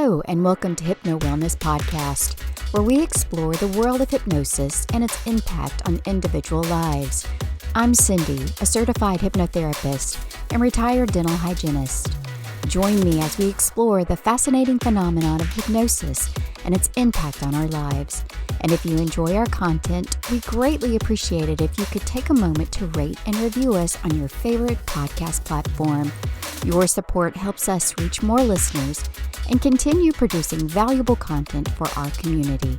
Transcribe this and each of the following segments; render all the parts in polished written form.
Hello, and welcome to Hypno Wellness Podcast, where we explore the world of hypnosis and its impact on individual lives. I'm Cindy, a certified hypnotherapist and retired dental hygienist. Join me as we explore the fascinating phenomenon of hypnosis and its impact on our lives. And if you enjoy our content, we greatly appreciate it if you could take a moment to rate and review us on your favorite podcast platform. Your support helps us reach more listeners and continue producing valuable content for our community.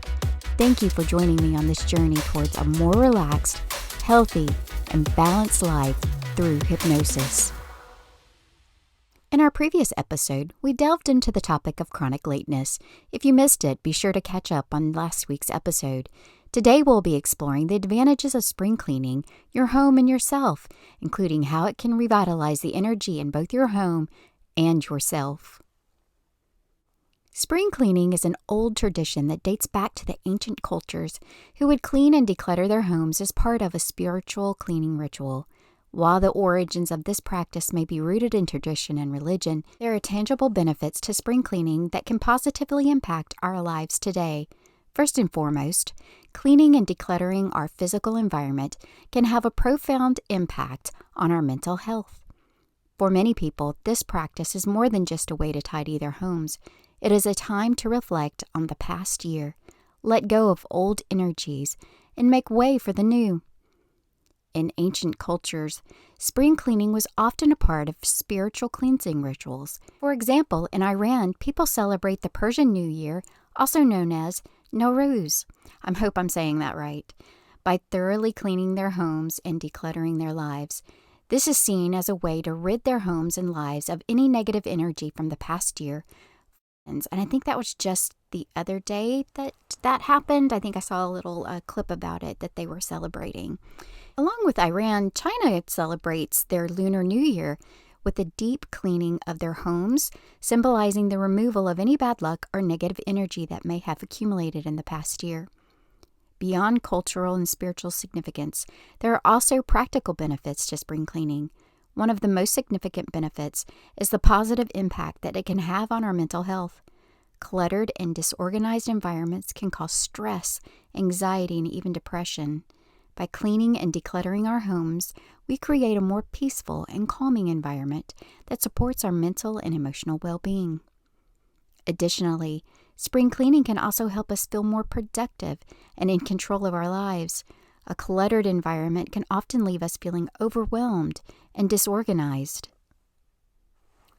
Thank you for joining me on this journey towards a more relaxed, healthy, and balanced life through hypnosis. In our previous episode, we delved into the topic of chronic lateness. If you missed it, be sure to catch up on last week's episode. Today, we'll be exploring the advantages of spring cleaning your home and yourself, including how it can revitalize the energy in both your home and yourself. Spring cleaning is an old tradition that dates back to the ancient cultures who would clean and declutter their homes as part of a spiritual cleaning ritual. While the origins of this practice may be rooted in tradition and religion, there are tangible benefits to spring cleaning that can positively impact our lives today. First and foremost, cleaning and decluttering our physical environment can have a profound impact on our mental health. For many people, this practice is more than just a way to tidy their homes. It is a time to reflect on the past year, let go of old energies, and make way for the new. In ancient cultures, spring cleaning was often a part of spiritual cleansing rituals. For example, in Iran, people celebrate the Persian New Year, also known as Nowruz. I hope I'm saying that right. By thoroughly cleaning their homes and decluttering their lives. This is seen as a way to rid their homes and lives of any negative energy from the past year. And I think that was just the other day that happened. I think I saw a little clip about it that they were celebrating. Along with Iran, China celebrates their Lunar New Year with a deep cleaning of their homes, symbolizing the removal of any bad luck or negative energy that may have accumulated in the past year. Beyond cultural and spiritual significance, there are also practical benefits to spring cleaning. One of the most significant benefits is the positive impact that it can have on our mental health. Cluttered and disorganized environments can cause stress, anxiety, and even depression. By cleaning and decluttering our homes, we create a more peaceful and calming environment that supports our mental and emotional well-being. Additionally, spring cleaning can also help us feel more productive and in control of our lives. A cluttered environment can often leave us feeling overwhelmed and disorganized.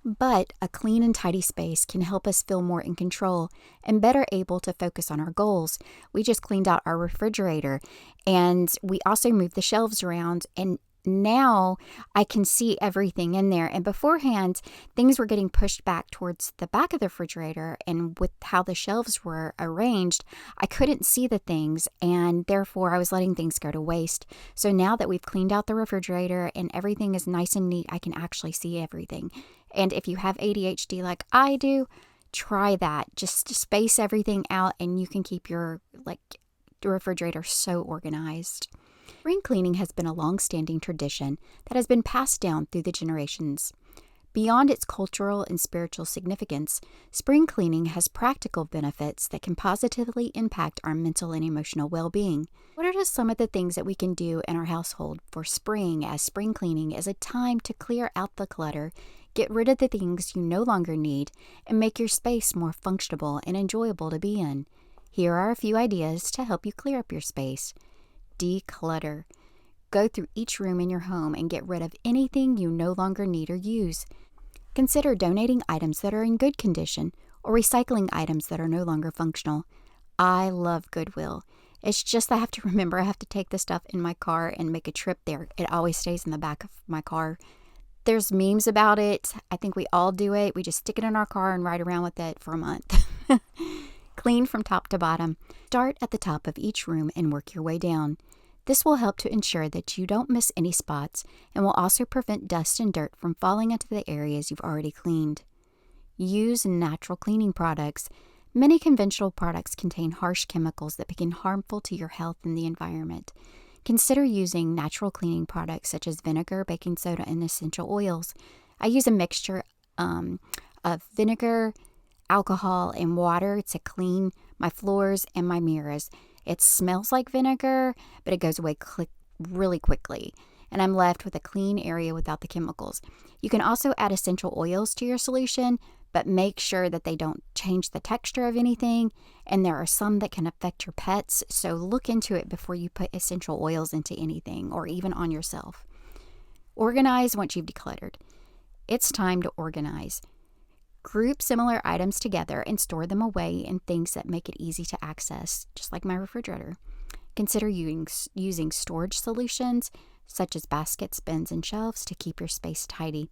But a clean and tidy space can help us feel more in control and better able to focus on our goals. We just cleaned out our refrigerator and we also moved the shelves around, and now I can see everything in there. And beforehand, things were getting pushed back towards the back of the refrigerator, and with how the shelves were arranged, I couldn't see the things, and therefore I was letting things go to waste. So now that we've cleaned out the refrigerator and everything is nice and neat, I can actually see everything. And if you have ADHD like I do, try that. Just space everything out and you can keep your refrigerator so organized. Spring cleaning has been a long-standing tradition that has been passed down through the generations. Beyond its cultural and spiritual significance, spring cleaning has practical benefits that can positively impact our mental and emotional well-being. What are just some of the things that we can do in our household for spring, as spring cleaning is a time to clear out the clutter, get rid of the things you no longer need, and make your space more functional and enjoyable to be in? Here are a few ideas to help you clear up your space. Declutter. Go through each room in your home and get rid of anything you no longer need or use. Consider donating items that are in good condition or recycling items that are no longer functional. I love Goodwill. It's just I have to remember I have to take the stuff in my car and make a trip there. It always stays in the back of my car. There's memes about it. I think we all do it. We just stick it in our car and ride around with it for a month. Clean from top to bottom. Start at the top of each room and work your way down. This will help to ensure that you don't miss any spots and will also prevent dust and dirt from falling into the areas you've already cleaned. Use natural cleaning products. Many conventional products contain harsh chemicals that become harmful to your health and the environment. Consider using natural cleaning products such as vinegar, baking soda, and essential oils. I use a mixture of vinegar, alcohol and water to clean my floors and my mirrors. It smells like vinegar, but it goes away really quickly, and I'm left with a clean area without the chemicals. You can also add essential oils to your solution, but make sure that they don't change the texture of anything, and there are some that can affect your pets, so look into it before you put essential oils into anything or even on yourself. Organize once you've decluttered. It's time to organize. Group similar items together and store them away in things that make it easy to access, just like my refrigerator. Consider using storage solutions such as baskets, bins, and shelves to keep your space tidy.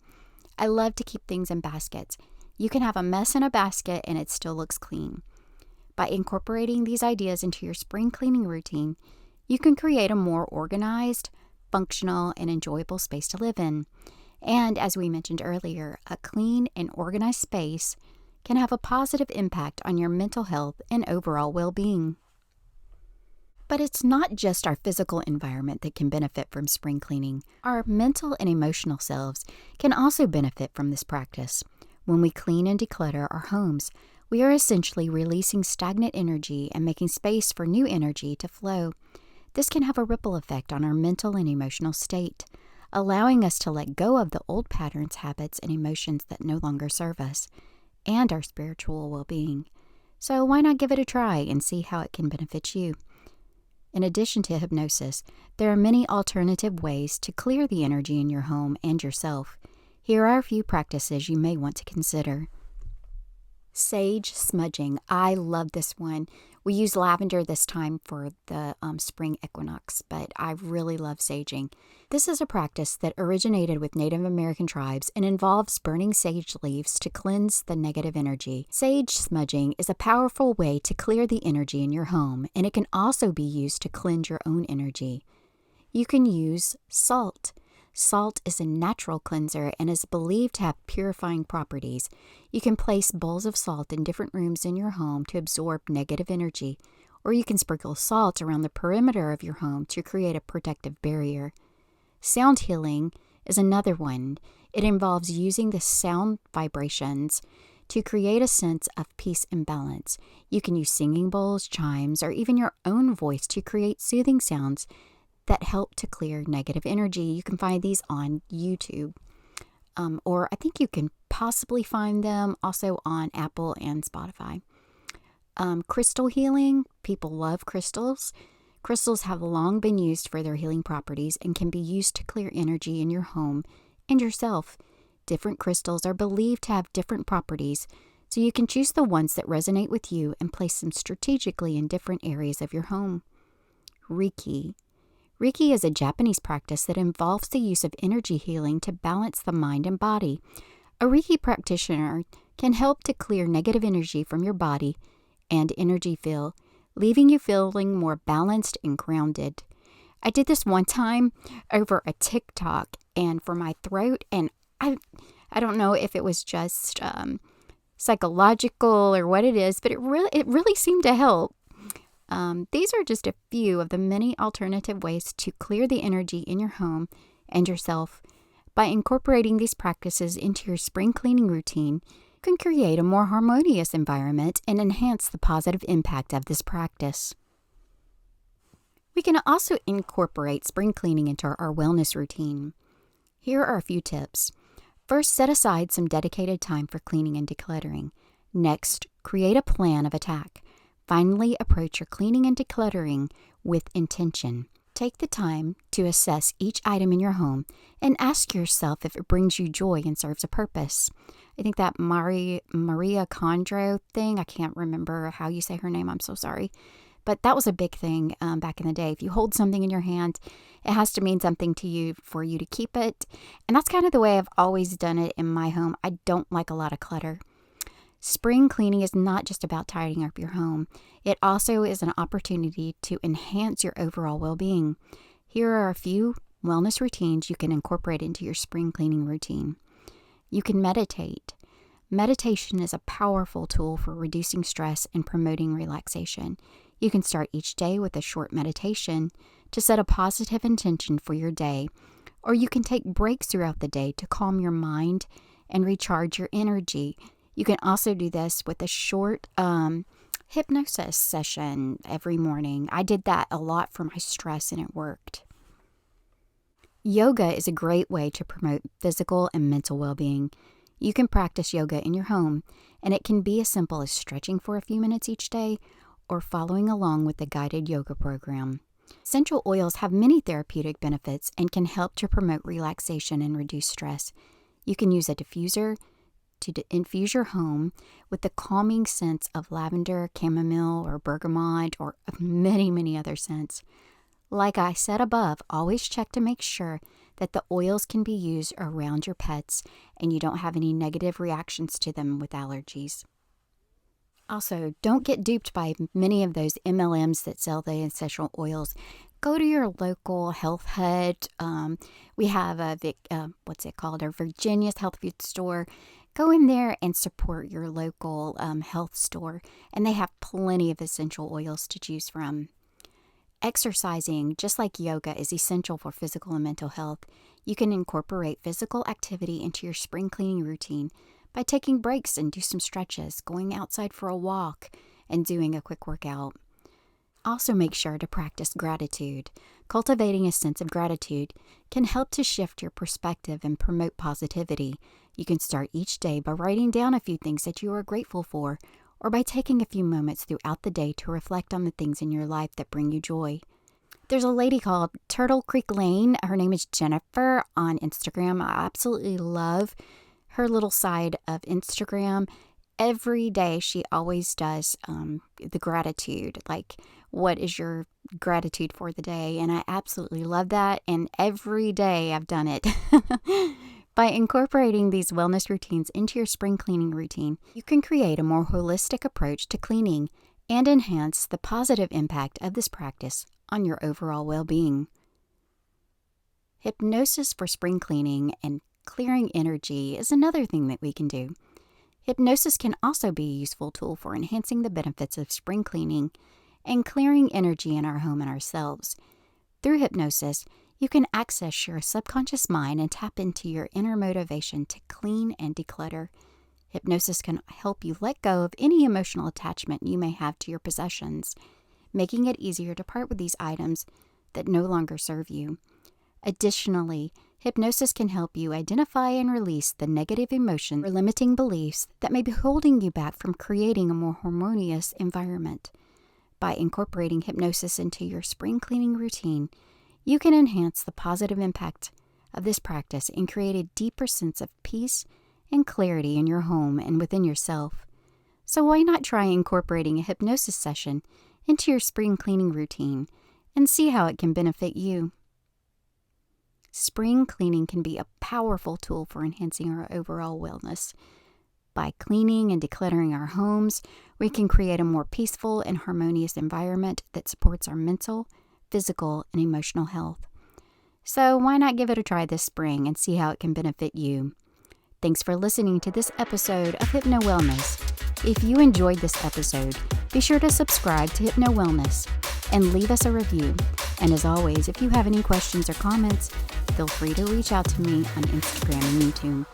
I love to keep things in baskets. You can have a mess in a basket and it still looks clean. By incorporating these ideas into your spring cleaning routine, you can create a more organized, functional, and enjoyable space to live in. And as we mentioned earlier, a clean and organized space can have a positive impact on your mental health and overall well-being. But it's not just our physical environment that can benefit from spring cleaning. Our mental and emotional selves can also benefit from this practice. When we clean and declutter our homes, we are essentially releasing stagnant energy and making space for new energy to flow. This can have a ripple effect on our mental and emotional state, allowing us to let go of the old patterns, habits, and emotions that no longer serve us and our spiritual well-being. So why not give it a try and see how it can benefit you? In addition to hypnosis, there are many alternative ways to clear the energy in your home and yourself. Here are a few practices you may want to consider. Sage smudging. I love this one. We use lavender this time for the spring equinox, but I really love saging. This is a practice that originated with Native American tribes and involves burning sage leaves to cleanse the negative energy. Sage smudging is a powerful way to clear the energy in your home, and it can also be used to cleanse your own energy. You can use salt. Salt is a natural cleanser and is believed to have purifying properties. You can place bowls of salt in different rooms in your home to absorb negative energy, or you can sprinkle salt around the perimeter of your home to create a protective barrier. Sound healing is another one. It involves using the sound vibrations to create a sense of peace and balance. You can use singing bowls, chimes, or even your own voice to create soothing sounds that help to clear negative energy. You can find these on YouTube, or I think you can possibly find them also on Apple and Spotify. Crystal healing. People love crystals. Crystals have long been used for their healing properties and can be used to clear energy in your home and yourself. Different crystals are believed to have different properties, so you can choose the ones that resonate with you and place them strategically in different areas of your home. Reiki. Reiki is a Japanese practice that involves the use of energy healing to balance the mind and body. A Reiki practitioner can help to clear negative energy from your body and energy field, leaving you feeling more balanced and grounded. I did this one time over a TikTok and for my throat, and I don't know if it was just psychological or what it is, but it really seemed to help. These are just a few of the many alternative ways to clear the energy in your home and yourself. By incorporating these practices into your spring cleaning routine, you can create a more harmonious environment and enhance the positive impact of this practice. We can also incorporate spring cleaning into our wellness routine. Here are a few tips. First, set aside some dedicated time for cleaning and decluttering. Next, create a plan of attack. Finally, approach your cleaning and decluttering with intention. Take the time to assess each item in your home and ask yourself if it brings you joy and serves a purpose. I think that Maria Condro thing, I can't remember how you say her name, I'm so sorry. But that was a big thing back in the day. If you hold something in your hand, it has to mean something to you for you to keep it. And that's kind of the way I've always done it in my home. I don't like a lot of clutter. Spring cleaning is not just about tidying up your home. It also is an opportunity to enhance your overall well-being. Here are a few wellness routines you can incorporate into your spring cleaning routine. You can meditate. Meditation is a powerful tool for reducing stress and promoting relaxation. You can start each day with a short meditation to set a positive intention for your day, or you can take breaks throughout the day to calm your mind and recharge your energy. You can also do this with a short hypnosis session every morning. I did that a lot for my stress and it worked. Yoga is a great way to promote physical and mental well-being. You can practice yoga in your home, and it can be as simple as stretching for a few minutes each day or following along with a guided yoga program. Essential oils have many therapeutic benefits and can help to promote relaxation and reduce stress. You can use a diffuser to infuse your home with the calming scents of lavender, chamomile, or bergamot, or many, many other scents. Like I said above, always check to make sure that the oils can be used around your pets and you don't have any negative reactions to them with allergies. Also, don't get duped by many of those MLMs that sell the essential oils. Go to your local health hut. We have a Virginia's health food store. Go in there and support your local health store, and they have plenty of essential oils to choose from. Exercising, just like yoga, is essential for physical and mental health. You can incorporate physical activity into your spring cleaning routine by taking breaks and do some stretches, going outside for a walk, and doing a quick workout. Also, make sure to practice gratitude. Cultivating a sense of gratitude can help to shift your perspective and promote positivity. You can start each day by writing down a few things that you are grateful for, or by taking a few moments throughout the day to reflect on the things in your life that bring you joy. There's a lady called Turtle Creek Lane. Her name is Jennifer on Instagram. I absolutely love her little side of Instagram. Every day she always does the gratitude, like what is your gratitude for the day? And I absolutely love that. And every day I've done it. By incorporating these wellness routines into your spring cleaning routine, you can create a more holistic approach to cleaning and enhance the positive impact of this practice on your overall well-being. Hypnosis for spring cleaning and clearing energy is another thing that we can do. Hypnosis can also be a useful tool for enhancing the benefits of spring cleaning and clearing energy in our home and ourselves. Through hypnosis, you can access your subconscious mind and tap into your inner motivation to clean and declutter. Hypnosis can help you let go of any emotional attachment you may have to your possessions, making it easier to part with these items that no longer serve you. Additionally, hypnosis can help you identify and release the negative emotions or limiting beliefs that may be holding you back from creating a more harmonious environment. By incorporating hypnosis into your spring cleaning routine, you can enhance the positive impact of this practice and create a deeper sense of peace and clarity in your home and within yourself. So why not try incorporating a hypnosis session into your spring cleaning routine and see how it can benefit you? Spring cleaning can be a powerful tool for enhancing our overall wellness. By cleaning and decluttering our homes, we can create a more peaceful and harmonious environment that supports our mental, physical, and emotional health. So why not give it a try this spring and see how it can benefit you? Thanks for listening to this episode of Hypno Wellness. If you enjoyed this episode, be sure to subscribe to Hypno Wellness and leave us a review. And as always, if you have any questions or comments, feel free to reach out to me on Instagram and YouTube.